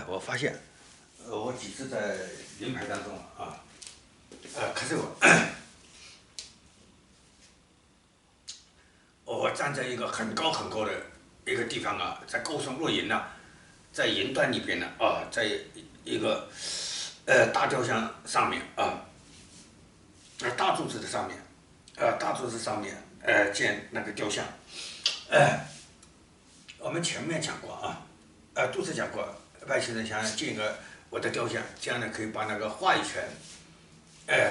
我发现，我几次在临牌当中可是我站在一个很高很高的一个地方在高耸若云在云端里边在一个大雕像上面大柱子的上面建那个雕像，我们前面讲过都是讲过，外星人想建一个我的雕像，这样呢可以把那个话语权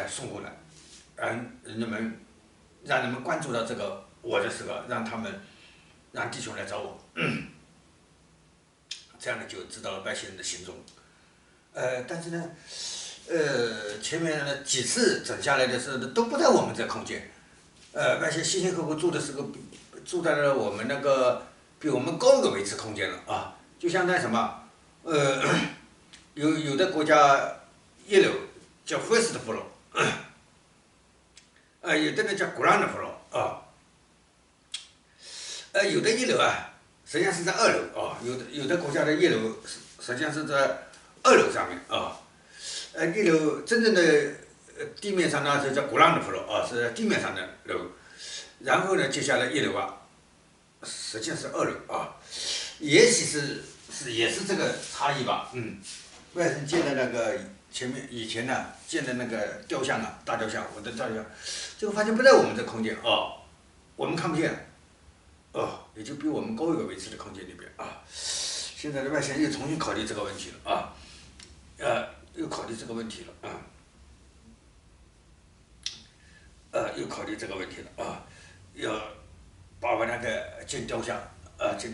送过来，让人们关注到这个我的时候，让弟兄来找我，这样呢就知道了外星人的行踪。但是呢，前面呢几次整下来的时候都不在我们这空间，外星辛辛苦苦住的时候，住在了我们那个比我们高一个维持空间了就像那什么，有的国家一楼叫 first floor， 有的呢叫 ground floor 有的一楼实际上是在二楼有的国家的一楼实际上是在二楼上面一楼真正的地面上呢是叫 ground floor 是地面上的楼，然后呢接下来一楼实际上是二楼也许也是这个差异吧，外星建的那个以前呢建的那个雕像大雕像，我的大雕像，结果发现不在我们这空间我们看不见也就比我们高一个维持的空间里边现在的外星人又重新考虑这个问题了又考虑这个问题了又考虑这个问题了要把我那个建雕像这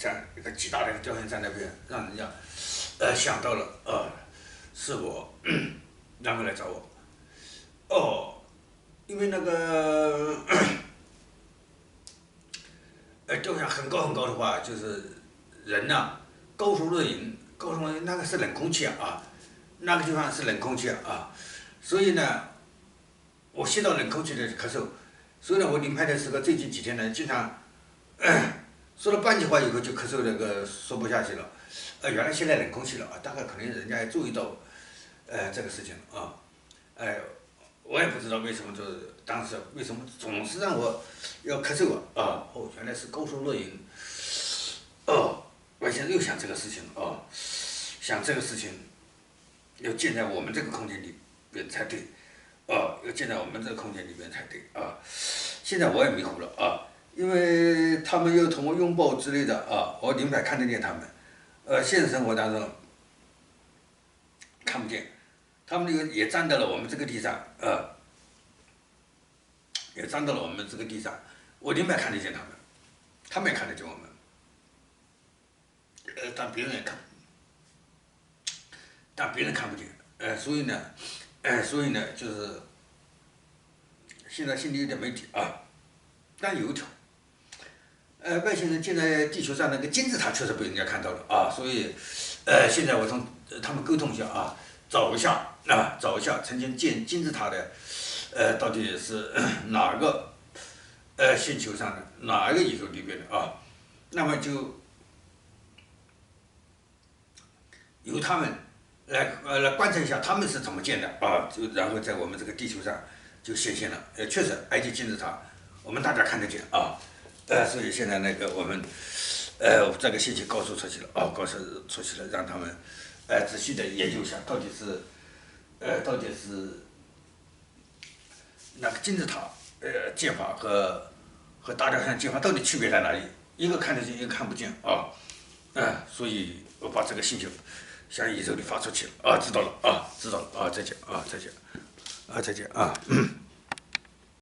样一个极大的雕像在那边，让人家想到了是我，然后来找我因为那个雕像很高很高的话，就是人高耸若云那个是冷空气那个地方是冷空气所以呢我吸到冷空气的咳嗽，所以呢我临拍的时候最近几天呢经常说了半句话以后就咳嗽说不下去了原来现在冷空气了大概可能人家也注意到这个事情我也不知道为什么当时为什么总是让我要咳嗽原来是高耸若云我现在又想这个事情想这个事情要建在我们这个空间里边才对要建在我们这个空间里边才对现在我也迷糊了因为他们又同我拥抱之类的我临牌看得见他们现实生活当中看不见，他们也站到了我们这个地上也站到了我们这个地上，我临牌看得见他们，他们也看得见我们但别人看不见所以呢就是现在心里有点问题但有一条外星人建在地球上那个金字塔确实被人家看到了所以现在我从他们沟通一下找一下曾经建金字塔的到底是哪个星球上的哪一个宇宙里边的那么就由他们来观察一下他们是怎么建的就然后在我们这个地球上就显现了确实埃及金字塔我们大家看得见所以现在那个我们这个信息告诉出去了让他们仔细的研究一下到底是那个金字塔建法和大雕像建法到底区别在哪里，一个看得见一个看不见所以我把这个信息向宇宙里发出去了知道了再见再见再见